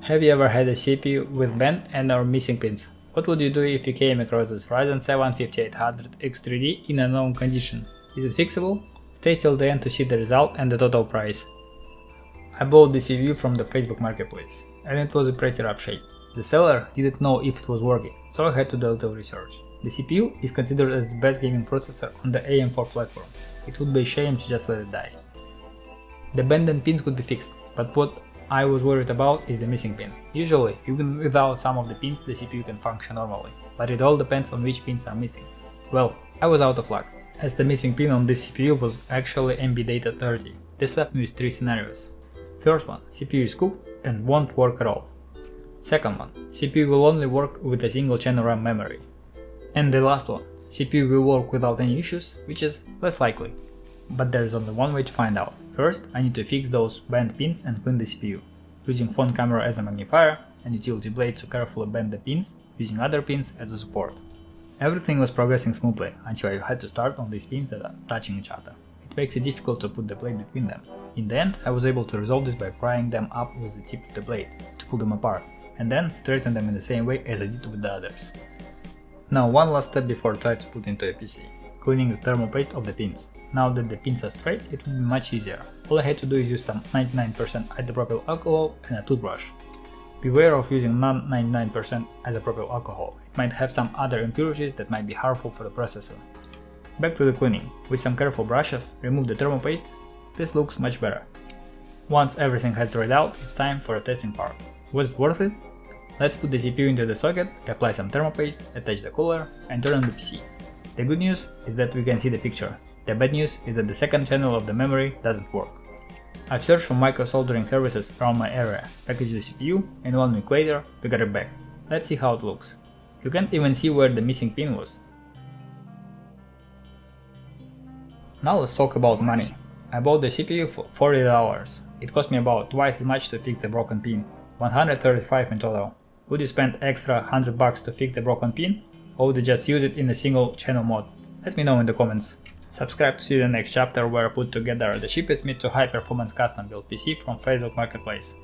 Have you ever had a CPU with bent and or missing pins? What would you do if you came across this Ryzen 7 5800 X3D in a known condition? Is it fixable? Stay till the end to see the result and the total price. I bought this CPU from the Facebook marketplace, and it was in pretty rough shape. The seller didn't know if it was working, so I had to do a little research. The CPU is considered as the best gaming processor on the AM4 platform. It would be a shame to just let it die. The bent pins could be fixed, but what I was worried about is the missing pin. Usually, even without some of the pins, the CPU can function normally, but it all depends on which pins are missing. Well, I was out of luck, as the missing pin on this CPU was actually MB data 30. This left me with 3 scenarios. First one, CPU is cooked and won't work at all. Second one, CPU will only work with a single channel RAM memory. And the last one, CPU will work without any issues, which is less likely. But there is only one way to find out. First, I need to fix those bent pins and clean the CPU, using phone camera as a magnifier and utility blade to carefully bend the pins, using other pins as a support. Everything was progressing smoothly until I had to start on these pins that are touching each other. It makes it difficult to put the blade between them. In the end, I was able to resolve this by prying them up with the tip of the blade to pull them apart, and then straighten them in the same way as I did with the others. Now one last step before trying to put into a PC. Cleaning the thermal paste of the pins. Now that the pins are straight, it will be much easier. All I had to do is use some 99% isopropyl alcohol and a toothbrush. Beware of using non-99% isopropyl alcohol, it might have some other impurities that might be harmful for the processor. Back to the cleaning. With some careful brushes, remove the thermal paste. This looks much better. Once everything has dried out, it's time for a testing part. Was it worth it? Let's put the CPU into the socket, apply some thermal paste, attach the cooler, and turn on the PC. The good news is that we can see the picture. The bad news is that the second channel of the memory doesn't work. I've searched for micro soldering services around my area, packaged the CPU, and 1 week later we got it back. Let's see how it looks. You can't even see where the missing pin was. Now let's talk about money. I bought the CPU for $40. It cost me about twice as much to fix the broken pin, $135 in total. Would you spend extra $100 to fix the broken pin? Or would you just use it in a single channel mode? Let me know in the comments. Subscribe to see the next chapter where I put together the cheapest mid to high performance custom build PC from Facebook Marketplace.